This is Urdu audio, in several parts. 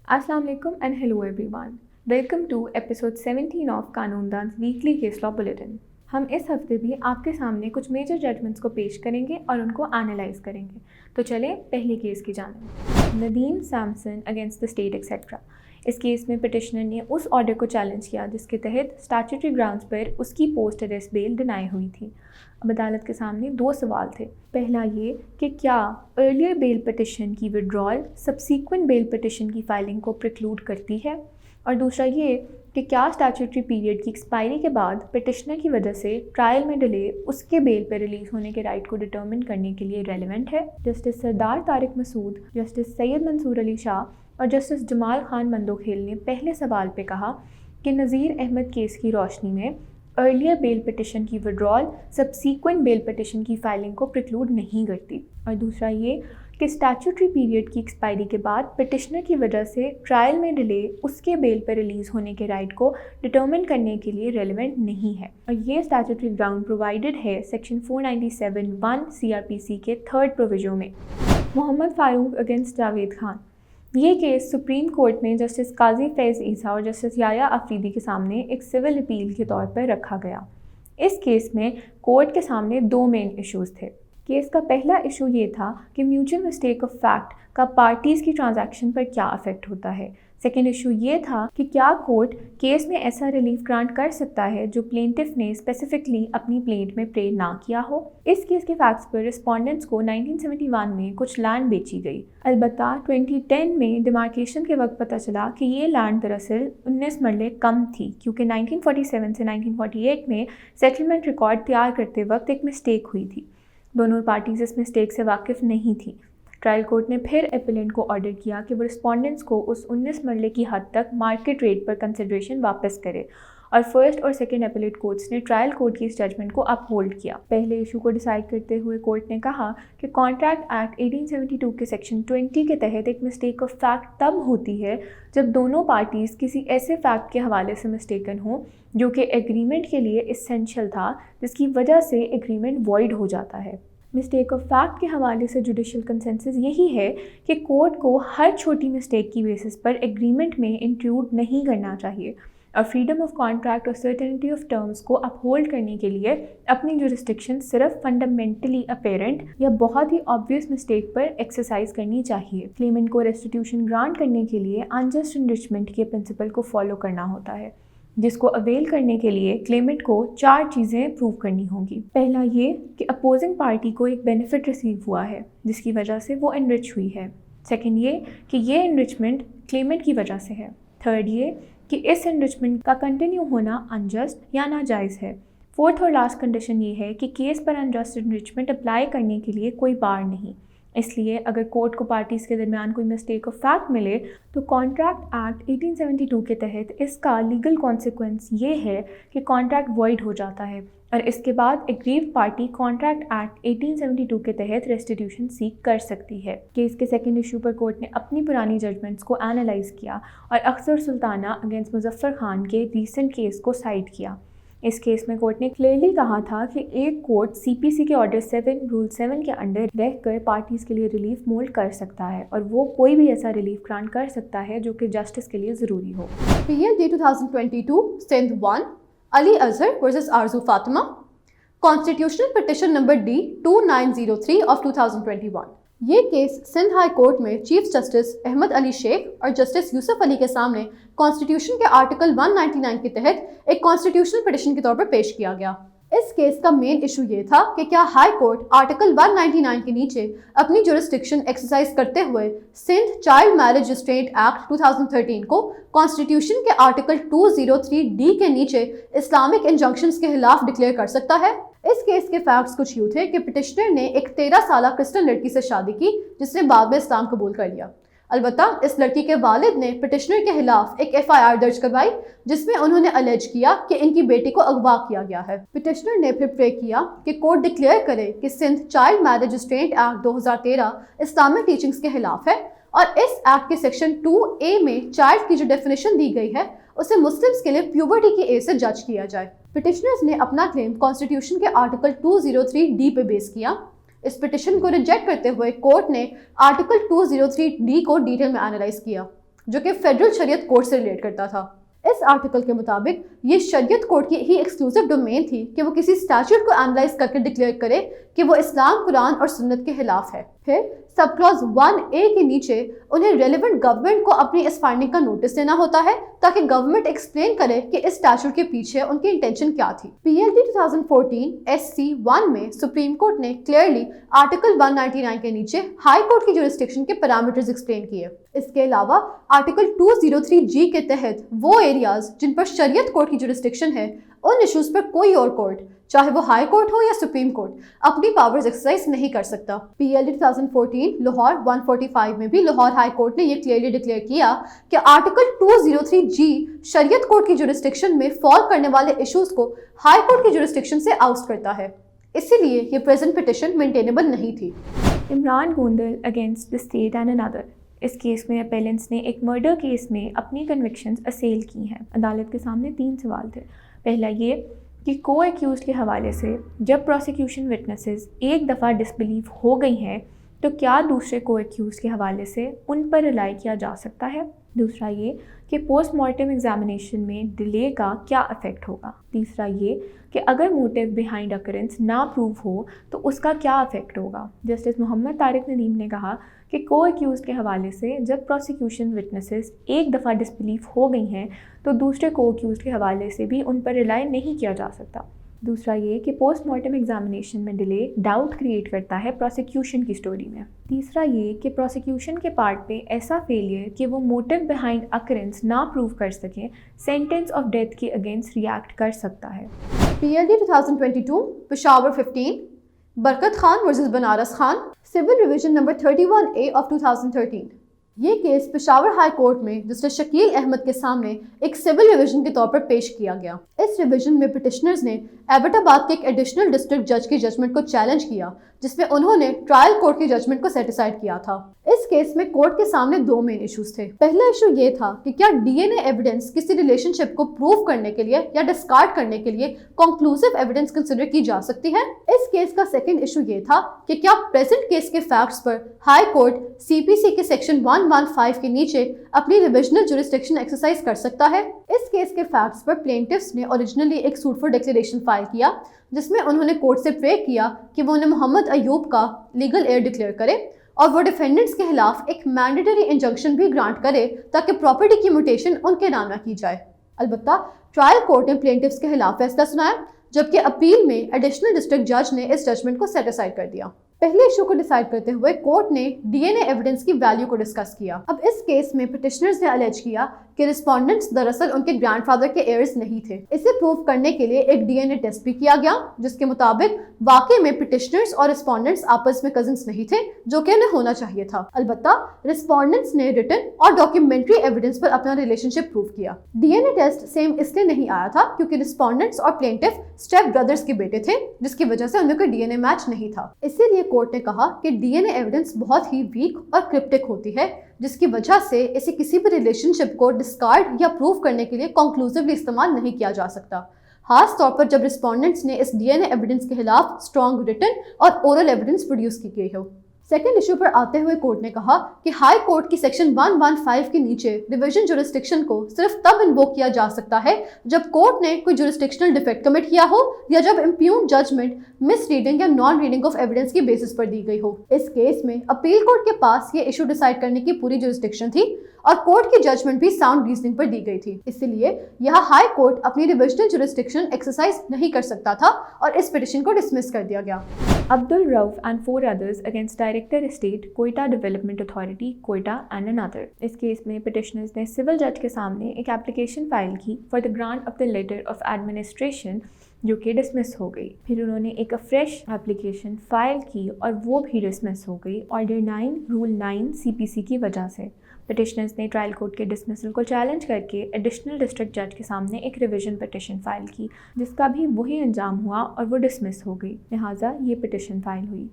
السلام علیکم and hello everyone, welcome to episode 17 of قانون دان's ویکلی کیس لا بلیٹن۔ ہم اس ہفتے بھی آپ کے سامنے کچھ میجر ججمنٹس کو پیش کریں گے اور ان کو انالائز کریں گے۔ تو چلیں پہلی کیس کی جانب، Nadeem Samson against the state etcetera. اس کیس میں پٹیشنر نے اس آرڈر کو چیلنج کیا جس کے تحت اسٹیچوٹری گراؤنڈز پر اس کی پوسٹ اریسٹ بیل ڈینائی ہوئی تھی۔ اب عدالت کے سامنے دو سوال تھے۔ پہلا یہ کہ کیا ارلیئر بیل پٹیشن کی وڈرال سبسیکوینٹ بیل پٹیشن کی فائلنگ کو پریکلوڈ کرتی ہے، اور دوسرا یہ کہ کیا اسٹیچوٹری پیریڈ کی ایکسپائری کے بعد پٹیشنر کی وجہ سے ٹرائل میں ڈیلے اس کے بیل پہ ریلیز ہونے کے رائٹ کو ڈٹرمن کرنے کے لیے ریلیونٹ ہے۔ جسٹس سردار طارق مسعود، جسٹس سید منصور علی شاہ اور جسٹس جمال خان مندوخیل نے پہلے سوال پہ کہا کہ نذیر احمد کیس کی روشنی میں ارلیئر بیل پٹیشن کی وڈرال سبسیکوینٹ بیل پٹیشن کی فائلنگ کو پریکلوڈ نہیں کرتی، اور دوسرا یہ کہ اسٹیچوٹری پیریڈ کی ایکسپائری کے بعد پٹیشنر کی وجہ سے ٹرائل میں ڈیلے اس کے بیل پر ریلیز ہونے کے رائٹ کو ڈٹرمن کرنے کے لیے ریلیونٹ نہیں ہے، اور یہ اسٹیچوٹری گراؤنڈ پرووائڈڈ ہے سیکشن 497(1) CRPC کے 3rd پروویژن میں۔ محمد فاروق اگینسٹ جاوید خان۔ یہ کیس سپریم کورٹ میں جسٹس قاضی فیض عیسیٰ اور جسٹس یحییٰ آفریدی کے سامنے ایک سول اپیل کے طور پر رکھا گیا۔ اس کیس میں کورٹ کے سامنے دو مین ایشوز تھے۔ کیس کا پہلا ایشو یہ تھا کہ میوچل مسٹیک آف فیکٹ کا پارٹیز کی ٹرانزیکشن پر کیا افیکٹ ہوتا ہے۔ سیکنڈ ایشو یہ تھا کہ کیا کورٹ کیس میں ایسا ریلیف گرانٹ کر سکتا ہے جو پلینٹف نے اسپیسیفکلی اپنی پلینٹ میں پرے نہ کیا ہو۔ اس کیس کے فیکٹس پر رسپونڈنٹس کو 1971 میں کچھ لینڈ بیچی گئی، البتہ 2010 میں ڈیمارکیشن کے وقت پتہ چلا کہ یہ لینڈ دراصل 19 مرلے کم تھی، کیونکہ 1947 سے 1948 میں سیٹلمنٹ ریکارڈ تیار کرتے وقت ایک مسٹیک ہوئی تھی۔ دونوں پارٹیز اس مسٹیک سے واقف نہیں تھیں۔ ٹرائل کورٹ نے پھر اپیلنٹ کو آرڈر کیا کہ وہ رسپونڈنٹس کو اس 19 مرلے کی حد تک مارکیٹ ریٹ پر کنسیڈریشن واپس کرے، اور فرسٹ اور سیکنڈ اپیلیٹ کورٹس نے ٹرائل کورٹ کی اس ججمنٹ کو اپ ہولڈ کیا۔ پہلے ایشو کو ڈیسائیڈ کرتے ہوئے کورٹ نے کہا کہ کانٹریکٹ ایکٹ 1872 کے سیکشن 20 کے تحت ایک مسٹیک آف فیکٹ تب ہوتی ہے جب دونوں پارٹیز کسی ایسے فیکٹ کے حوالے سے مسٹیکن ہوں جو کہ ایگریمنٹ کے لیے اسینشیل تھا، جس کی وجہ سے ایگریمنٹ وائڈ ہو جاتا ہے۔ مسٹیک آف فیکٹ کے حوالے سے جوڈیشل کنسنسس یہی ہے کہ کورٹ کو ہر چھوٹی مسٹیک کی بیسس پر ایگریمنٹ میں انکلوڈ نہیں کرنا چاہیے، اور فریڈم آف کانٹریکٹ اور سرٹنٹی آف ٹرمز کو اپ ہولڈ کرنے کے لیے اپنی جورسڈکشن صرف فنڈامنٹلی اپیرنٹ یا بہت ہی آبویس مسٹیک پر ایکسرسائز کرنی چاہیے۔ کلیمنٹ کو ریسٹیٹیوشن گرانٹ کرنے کے لیے انجسٹ انرچمنٹ کے پرنسپل کو فالو کرنا ہوتا ہے، جس کو اویل کرنے کے لیے کلیمنٹ کو 4 چیزیں پروو کرنی ہوں گی۔ پہلا یہ کہ اپوزنگ پارٹی کو ایک بینیفٹ ریسیو ہوا ہے جس کی وجہ سے وہ انرچ ہوئی ہے۔ سیکنڈ یہ کہ یہ انرچمنٹ کلیمنٹ کی وجہ سے ہے۔ تھرڈ یہ کہ اس انرچمنٹ کا کنٹینیو ہونا انجسٹ یا ناجائز ہے۔ فورتھ اور لاسٹ کنڈیشن یہ ہے کہ کیس پر انجسٹ انرچمنٹ اپلائی کرنے کے لیے کوئی بار نہیں۔ اس لیے اگر کورٹ کو پارٹیز کے درمیان کوئی مسٹیک آف فیکٹ ملے تو کانٹریکٹ ایکٹ 1872 کے تحت اس کا لیگل کانسیکوینس یہ ہے کہ کانٹریکٹ وائڈ ہو جاتا ہے، اور اس کے بعد ایگریوڈ پارٹی کانٹریکٹ ایکٹ 1872 کے تحت ریسٹیٹیوشن سیک کر سکتی ہے۔ کیس کے سیکنڈ ایشو پر کورٹ نے اپنی پرانی ججمنٹس کو انالائز کیا اور اختر سلطانہ اگینسٹ مظفر خان کے ریسنٹ کیس کو سائٹ کیا۔ اس کیس میں کورٹ نے کلیئرلی کہا تھا کہ ایک کورٹ CPC کے آرڈر 7 رول 7 کے انڈر رہ کر پارٹیز کے لیے ریلیف مولڈ کر سکتا ہے، اور وہ کوئی بھی ایسا ریلیف گرانٹ کر سکتا ہے جو کہ جسٹس کے لیے ضروری ہو۔ PLD 2022 سندھ 1 علی اظہر ورسز آرزو Fatima, constitutional petition number D 2903 of 2021۔ یہ کیس سندھ ہائی کورٹ میں چیف جسٹس احمد علی شیخ اور جسٹس یوسف علی کے سامنے کانسٹیٹیوشن کے آرٹیکل 199 کے تحت ایک کانسٹیٹیوشنل پٹیشن کے طور پر پیش کیا گیا۔ اس کیس کا مین ایشو یہ تھا کہ کیا ہائی کورٹ آرٹیکل 199 کے نیچے اپنی جورسڈکشن ایکسرسائز کرتے ہوئے Sindh child marriage restraint act 2013 کو کانسٹیٹیوشن کے آرٹیکل 203D کے نیچے اسلامک انجنکشنز کے خلاف ڈکلیئر کر سکتا ہے۔ اس کیس کے فیکٹس کچھ یوں تھے کہ پٹیشنر نے ایک 13 سالہ کرسچن لڑکی سے شادی کی جس نے بعد میں اسلام قبول کر لیا۔ البتہ اس لڑکی کے والد نے پٹیشنر کے خلاف ایک FIR درج کروائی جس میں انہوں نے الیج کیا کہ ان کی بیٹی کو اغوا کیا گیا ہے۔ پٹیشنر نے پھر پرے کیا کہ کورٹ ڈکلیئر کرے کہ Sindh child marriage restraint act 2013 Islamic teachings کے خلاف ہے، اور اس ایکٹ کے سیکشن 2A میں چائلڈ کی جو ڈیفینیشن دی گئی ہے اسے مسلمز کے لیے پیوبرٹی کی ایج سے جج کیا جائے۔ پٹیشنرز نے اپنا کلیم کانسٹیٹیوشن کے آرٹیکل 203D پہ بیس کیا۔ اس پٹیشن کو ریجیکٹ کرتے ہوئے کورٹ نے آرٹیکل 203D کو ڈیٹیل میں انالائز کیا۔ جو کہ فیڈرل شریعت کوڈ سے ریلیٹ کرتا تھا۔ اس آرٹیکل کے مطابق یہ شریعت کوڈ کی ہی ایکسکلوسیو ڈومین تھی کہ وہ کسی اسٹیچوٹ کو اینالائز کر کے ڈکلیئر کرے کہ وہ اسلام، قرآن اور سنت کے خلاف ہے۔ پھر سب کلاز 1A کے نیچے انہیں ریلیونٹ گورنمنٹ کو اپنی اس فائنڈنگ کا نوٹس دینا ہوتا ہے تاکہ گورنمنٹ ایکسپلین کرے کہ اس اسٹیچوٹ کے پیچھے ان کی انٹینشن کیا تھی۔ PLD 2014 SC 1 میں سپریم کورٹ نے کلیئرلی آرٹیکل 199 کے نیچے ہائی کورٹ کی جورسڈکشن کے پیرامیٹرز ایکسپلین کیے۔ اس کے علاوہ آرٹیکل 203G کے تحت وہ ایریاز جن پر شریعت کورٹ کی جورسڈکشن ہے، ان ایشوز پر کوئی اور کورٹ، چاہے وہ ہائی کورٹ ہو یا سپریم کورٹ، اپنی پاورز ایکسرسائز نہیں کر سکتا۔ PLD 2014 لاہور 145 میں بھی لاہور ہائی کورٹ نے یہ کلیئرلی ڈکلیئر کیا کہ آرٹیکل 203G شریعت کورٹ کی جورسڈکشن میں فال کرنے والے ایشوز کو ہائی کورٹ کی جورسڈکشن سے آؤٹ کرتا ہے، اسی لیے یہ پریزنٹ پٹیشن مینٹینیبل نہیں تھی۔ Imran Gondal against the state and another. اس کیس میں اپیلنٹس نے ایک مرڈر کیس میں اپنی کنوکشنز اسیل کی ہیں۔ عدالت کے سامنے 3 سوال تھے۔ پہلا یہ کہ کو ایکیوزڈ کے حوالے سے جب پروسیکیوشن وٹنسز ایک دفعہ ڈسبلیو ہو گئی ہیں تو کیا دوسرے کو ایکیوزڈ کے حوالے سے ان پر ریلائی کیا جا سکتا ہے؟ دوسرا یہ کہ پوسٹ مارٹم ایگزامینیشن میں ڈیلے کا کیا افیکٹ ہوگا؟ تیسرا یہ کہ اگر موٹیو بیہائنڈ اکرنس نہ پروو ہو تو اس کا کیا افیکٹ ہوگا؟ جسٹس محمد طارق ندیم نے کہا کہ کو ایکیوزڈ کے حوالے سے جب پروسیکیوشن وٹنسز ایک دفعہ ڈسبلیو ہو گئی ہیں تو دوسرے کو ایکیوزڈ کے حوالے سے بھی ان پر ریلائی نہیں کیا جا سکتا۔ دوسرا یہ کہ پوسٹ مارٹم ایگزامینیشن میں ڈیلے ڈاؤٹ کریٹ کرتا ہے پروسیکیوشن کی سٹوری میں۔ تیسرا یہ کہ پروسیکیوشن کے پارٹ پہ ایسا فیلئر کہ وہ موٹیو بیہائنڈ اکرنس نہ پروو کر سکیں سینٹنس آف ڈیتھ کے اگینسٹ ریئیکٹ کر سکتا ہے۔ PLD 2022 Peshawar 15 Barkat Khan versus Banaras Khan civil revision number 31A of 2013۔ یہ کیس پشاور ہائی کورٹ میں جسٹس شکیل احمد کے سامنے ایک سول ریویژن کے طور پر پیش کیا گیا۔ اس ریویژن میں پٹیشنرز نے ایبٹ آباد کے ایک ایڈیشنل ڈسٹرکٹ جج کی ججمنٹ کو چیلنج کیا جس میں انہوں نے ٹرائل کورٹ کی ججمنٹ کو سیٹیسفائڈ کیا تھا۔ اس کیس میں کورٹ کے سامنے 2 مین ایشوز تھے۔ پہلا ایشو یہ تھا کہ کیا DNA ایویڈنس کسی ریلیشن شپ کو پروو کرنے کے لیے یا ڈسکارڈ کرنے کے لیے کنکلوسیو ایویڈنس کنسیڈر کی جا سکتی ہے۔ اس کیس کا سیکنڈ ایشو یہ تھا کہ کیا پریزنٹ کیس کے فیکٹس پر ہائی کورٹ CPC کے سیکشن 115 کے نیچے اپنی ریویژنل جورسڈکشن ایکسرسائز کر سکتا ہے۔ اس کیس کے فیکٹس پر پلینٹفس نے اوریجنلی ایک سوٹ فار ڈکلیریشن فائل کیا جس میں انہوں نے کورٹ سے پرے کیا کہ وہ انہیں محمد ایوب کا لیگل ایئر ڈکلیئر کرے اور وہ ڈیفینڈنٹس کے خلاف ایک مینڈیٹری انجنکشن بھی گرانٹ کرے تاکہ پراپرٹی کی میوٹیشن ان کے نام نہ کی جائے۔ البتہ ٹرائل کورٹ نے پلینٹفس کے خلاف فیصلہ سنایا جبکہ اپیل میں ایڈیشنل ڈسٹرکٹ جج نے اس ججمنٹ کو سیٹیسفائی کر دیا۔ پہلے ایشو کو ڈیسائیڈ کرتے ہوئے کورٹ نے DNA ایویڈنس کی ویلیو کو ڈسکس کیا۔ اب اس کیس میں پٹیشنرز نے الیج کیا کہ رسپونڈنٹس دراصل ان کے گرینڈ فادر کے ایئرز نہیں تھے۔ اسے پروو کرنے کے لیے ایک DNA ٹیسٹ بھی کیا گیا جس کے مطابق واقعے میں پٹیشنرز اور رسپونڈنٹس آپس میں کزنس نہیں تھے جو کہ انہیں ہونا چاہیے تھا۔ البتہ رسپونڈنٹس نے ریٹن اور ڈاکیومنٹری ایویڈنس پر اپنا ریلیشن شپ پروو کیا۔ DNA ٹیسٹ سیم اس لیے نہیں آیا تھا کیونکہ رسپونڈنٹس اور پلینٹف اسٹیپ برادرز کے بیٹے تھے جس کی وجہ سے ان میں کوئی DNA میچ نہیں تھا۔ اسی لیے کورٹ نے کہا کہ DNA ایویڈنس بہت ہی ویک اور کرپٹک ہوتی ہے جس کی وجہ سے اسے کسی بھی ریلیشن شپ کو ڈسکارڈ یا پروو کرنے کے لیے کنکلوسیولی استعمال نہیں کیا جا سکتا، خاص طور پر جب رسپونڈنٹس نے اس DNA ایویڈنس کے خلاف اسٹرانگ ریٹن اور اورل ایویڈنس پروڈیوس کی گئی ہو۔ سیکنڈ ایشو پر آتے ہوئے کورٹ نے کہا کہ ہائی کورٹ کی سیکشن 115 کے نیچے ریویژن جورسڈکشن کو صرف تب انووک کیا جا سکتا ہے جب کورٹ نے کوئی جورسڈکشنل ڈیفیکٹ کمٹ کیا ہو یا جب امپیون ججمنٹ مس ریڈنگ یا نان ریڈنگ آف ایویڈنس کی بیسس پر دی گئی ہو۔ اس کیس میں اپیل کورٹ کے پاس یہ ایشو ڈیسائیڈ کرنے کی پوری جورسڈکشن تھی اور کورٹ کی ججمنٹ بھی ساؤنڈ ریزننگ پر دی گئی تھی، اس لیے یہاں ہائی کورٹ اپنی ریویژنل جورسڈکشن ایکسرسائز نہیں کر سکتا تھا اور اس پٹیشن کو ڈسمس کر دیا گیا۔ Abdul Rauf and 4 others against Director Estate, Quetta Development Authority, Quetta and another۔ اس کیس میں پٹیشنرز نے سول جج کے سامنے ایک اپلیکیشن فائل کی for the grant of the letter of administration جو کہ ڈسمس ہو گئی۔ پھر انہوں نے ایک فریش اپلیکیشن فائل کی اور وہ بھی ڈسمس ہو گئی آرڈر 9 رول 9 CPC کی وجہ سے۔ پٹیشنرز نے ٹرائل کورٹ کے ڈسمسل کو چیلنج کر کے ایڈیشنل ڈسٹرکٹ جج کے سامنے ایک ریویژن پٹیشن فائل کی جس کا بھی وہی انجام ہوا اور وہ ڈسمس ہو گئی، لہٰذا یہ پٹیشن فائل ہوئی۔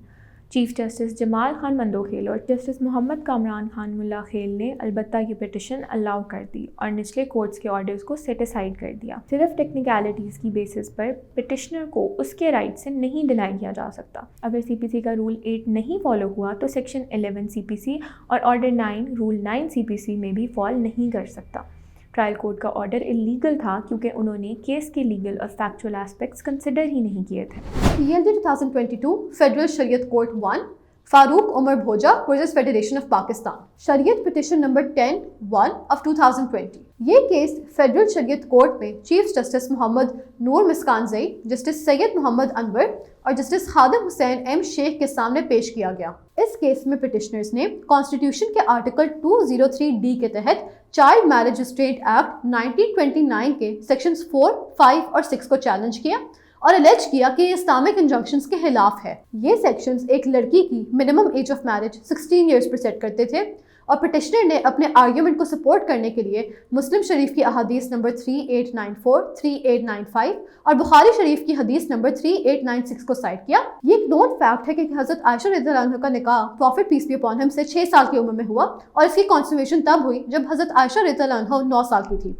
چیف جسٹس جمال خان مندوخیل اور جسٹس محمد کامران خان ملا خیل نے البتہ یہ پٹیشن الاؤ کر دی اور نچلے کورٹس کے آرڈرز کو سیٹ اسائڈ کر دیا. صرف ٹیکنیکلٹیز کی بیسس پر پٹیشنر کو اس کے رائٹ سے نہیں ڈینائی کیا جا سکتا. اگر سی پی سی کا رول 8 نہیں فالو ہوا تو سیکشن 11 سی پی سی اور آرڈر 9 رول 9 سی پی سی میں بھی فال نہیں کر سکتا. ٹرائل کورٹ کا آرڈر اللیگل تھا کیونکہ انہوں نے کیس کے لیگل اور فیکچوئل ایسپیکٹس کنسیڈر ہی نہیں کیے تھے. PLD 2022 federal Shariat court 1 Farooq Umar Bhoja versus federation of Pakistan. Shariat petition number 10-1 of 2020. یہ کیس فیڈرل شریعت کورٹ میں chief justice Muhammad Noor Maskanzai, justice Syed Muhammad Anwar اور جسٹس خادم حسین ایم شیخ کے سامنے پیش کیا گیا. اس کیس میں پٹیشنرز نے کانسٹیٹیوشن کے آرٹیکل 203D کے تحت چائلڈ میرج ریسٹرینٹ ایکٹ 1929 کے سیکشنز 4, 5 اور 6 کو چیلنج کیا اور الیج کیا کہ یہ اسلامک انجنکشنز کے خلاف ہے. یہ سیکشنز ایک لڑکی کی minimum age of marriage 16 years پر سیٹ کرتے تھے اور پٹیشنر نے اپنے آرگیومنٹ کو سپورٹ کرنے کے لیے مسلم شریف کی احادیث نمبر 3894, 3895 اور بخاری شریف کی حدیث نمبر 3896 کو سائٹ کیا. یہ ایک نون فیکٹ ہے کہ حضرت عائشہ رضی اللہ عنہ کا نکاح profit piece be upon him سے 6 سال کی عمر میں ہوا اور اس کی کنسومیشن تب ہوئی جب حضرت عائشہ رضی اللہ عنہ 9 سال کی تھی.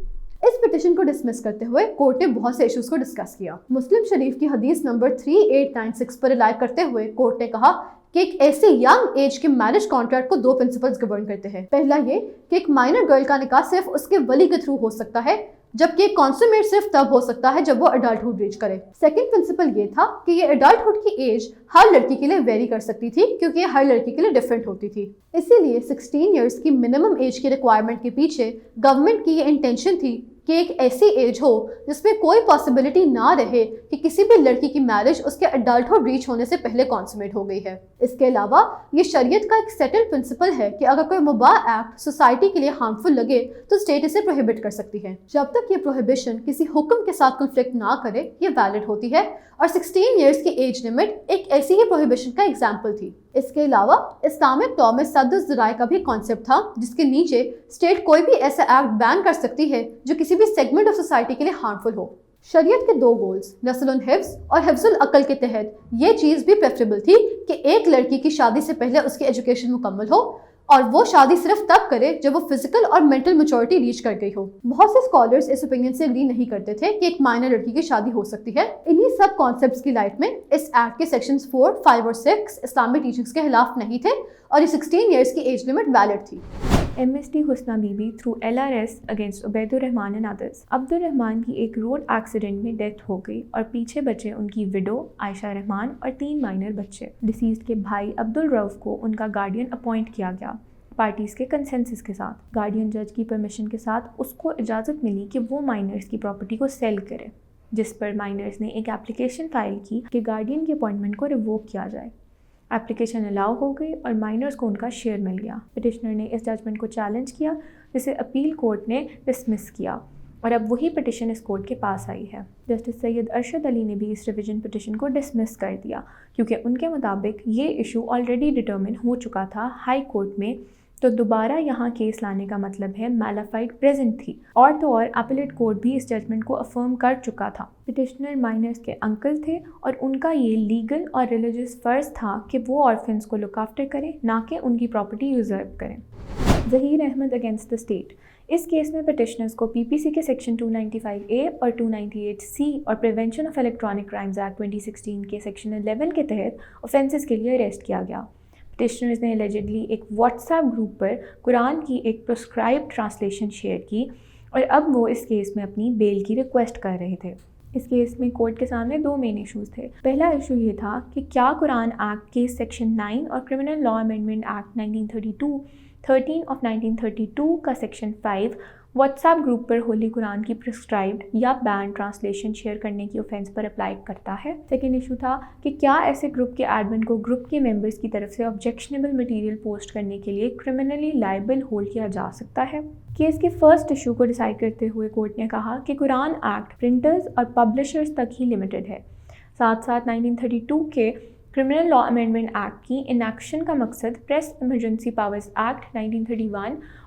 اس پٹیشن کو ڈسمس کرتے ہوئے کورٹ نے بہت سے ایشوز کو ڈسکس کیا. مسلم شریف کی حدیث نمبر 3896 پر رلائی کرتے ہوئے کورٹ نے کہا کہ ایک ایسے ینگ ایج کے میرج کانٹریکٹ کو 2 پرنسپلز گورن کرتے ہیں. پہلا یہ کہ ایک مائنر گرل کا نکاح صرف اس کے ولی کے تھرو ہو سکتا ہے جبکہ کانسومیٹ صرف تب ہو سکتا ہے جب وہ اڈلٹہڈ ریچ کرے. سیکنڈ پرنسپل یہ تھا کہ یہ اڈلٹہڈ کی ایج ہر لڑکی کے لیے ویری کر سکتی تھی کیونکہ یہ ہر لڑکی کے لیے ڈفرینٹ ہوتی تھی. اسی لیے 16 ایئرس کی منیمم ایج کی ریکوائرمنٹ کے پیچھے گورنمنٹ کی یہ انٹینشن تھی کہ ایک ایسی ایج ہو جس میں کوئی پاسبلٹی نہ رہے کہ کسی بھی لڑکی کی میرج اس کے اڈلٹہڈ ریچ ہونے سے پہلے کانسومیٹ ہو گئی ہے. اس کے علاوہ یہ شریعت کا ایک سیٹلڈ پرنسپل ہے کہ اگر کوئی مباح ایکٹ سوسائٹی کے لیے ہارمفل لگے تو اسٹیٹ اسے پروہیبٹ کر سکتی ہے. جب تک یہ پروہیبیشن کسی حکم کے ساتھ کنفلکٹ نہ کرے یہ ویلڈ ہوتی ہے اور 16 ایئرس کی ایج لمٹ ایک ایسی ہی پروہیبیشن کا ایگزامپل تھی. اس کے علاوہ اسلامک لاء میں سد الذرائع کا بھی کانسیپٹ تھا جس کے نیچے اسٹیٹ کوئی بھی ایسا ایکٹ بین کر سکتی ہے جو کسی بھی سیگمنٹ آف سوسائٹی کے لیے ہارمفل ہو. شریعت کے 2 گولز نسل الحفظ اور حفظ العقل کے تحت یہ چیز بھی پریفریبل تھی کہ ایک لڑکی کی شادی سے پہلے اس کی ایجوکیشن مکمل ہو اور وہ شادی صرف تب کرے جب وہ فزیکل اور مینٹل میچورٹی ریچ کر گئی ہو. بہت سے اسکالرز اس اوپینین سے اگری نہیں کرتے تھے کہ ایک مائنر لڑکی کی شادی ہو سکتی ہے. انہی سب کانسیپٹس کی لائٹ میں اس ایکٹ کے سیکشنز 4, 5 اور 6 اسلامک ٹیچنگز کے خلاف نہیں تھے اور یہ 16 ایئرس کی ایج لمٹ ویلڈ تھی. MST حسنہ بی بی تھرو LRS against Ubaid ur Rahman and others. Abd ur Rahman کی ایک روڈ ایکسیڈنٹ میں ڈیتھ ہو گئی اور پیچھے بچے ان کی وڈو عائشہ رحمان اور 3 مائنر بچے. ڈیسیزڈ کے بھائی عبد الرؤف کو ان کا گارڈین اپوائنٹ کیا گیا پارٹیز کے کنسنسس کے ساتھ. گارڈین جج کی پرمیشن کے ساتھ اس کو اجازت ملی کہ وہ مائنرز کی پراپرٹی کو سیل کرے، جس پر مائنرز نے ایک اپلیکیشن فائل کی کہ گارڈین کی اپوائنٹمنٹ کو ریووک کیا جائے. اپلیکیشن الاؤ ہو گئی اور مائنرز کو ان کا شیئر مل گیا. پٹیشنر نے اس ججمنٹ کو چیلنج کیا جسے اپیل کورٹ نے ڈسمس کیا اور اب وہی پٹیشن اس کورٹ کے پاس آئی ہے. جسٹس سید ارشد علی نے بھی اس ریویژن پٹیشن کو ڈسمس کر دیا کیونکہ ان کے مطابق یہ ایشو آلریڈی ڈٹرمن ہو چکا تھا ہائی کورٹ میں، تو دوبارہ یہاں کیس لانے کا مطلب ہے میلافائڈ پریزنٹ تھی. اور تو اور اپیلیٹ کورٹ بھی اس ججمنٹ کو افرم کر چکا تھا. پٹیشنر مائنرز کے انکل تھے اور ان کا یہ لیگل اور ریلیجس فرض تھا کہ وہ آرفنس کو لک آفٹر کریں، نہ کہ ان کی پراپرٹی یوزرپ کریں. Zaheer Ahmad against the state. اس کیس میں پٹیشنرز کو PPC کے سیکشن 295A اور 298C اور prevention of electronic crimes act 2016 کے سیکشن 11 کے تحت آفینسز کے لیے اریسٹ کیا گیا. پٹیشنرز نے الیجڈلی ایک واٹس ایپ گروپ پر قرآن کی ایک پرسکرائبڈ ٹرانسلیشن شیئر کی اور اب وہ اس کیس میں اپنی بیل کی ریکویسٹ کر رہے تھے. اس کیس میں کورٹ کے سامنے 2 مین ایشوز تھے. پہلا ایشو یہ تھا کہ کیا قرآن ایکٹ کے سیکشن 9 اور criminal law amendment act 1932 13 of 1932 کا سیکشن 5 واٹس ایپ گروپ پر ہولی قرآن کی پرسکرائبڈ یا بین ٹرانسلیشن شیئر کرنے کی اوفینس پر اپلائی کرتا ہے. سیکنڈ ایشو تھا کہ کیا ایسے گروپ کے ایڈمن کو گروپ کے ممبرز کی طرف سے آبجیکشنیبل مٹیریل پوسٹ کرنے کے لیے کرمنلی لائبل ہولڈ کیا جا سکتا ہے. کیس کے فرسٹ ایشو کو ڈیسائیڈ کرتے ہوئے کورٹ نے کہا کہ قرآن ایکٹ پرنٹرز اور پبلشرز تک ہی لمیٹڈ ہے. ساتھ ساتھ 1932 کے کرمنل لاء امینڈمنٹ ایکٹ کی انیکشن کا مقصد پریس ایمرجنسی پاورز ایکٹ 1931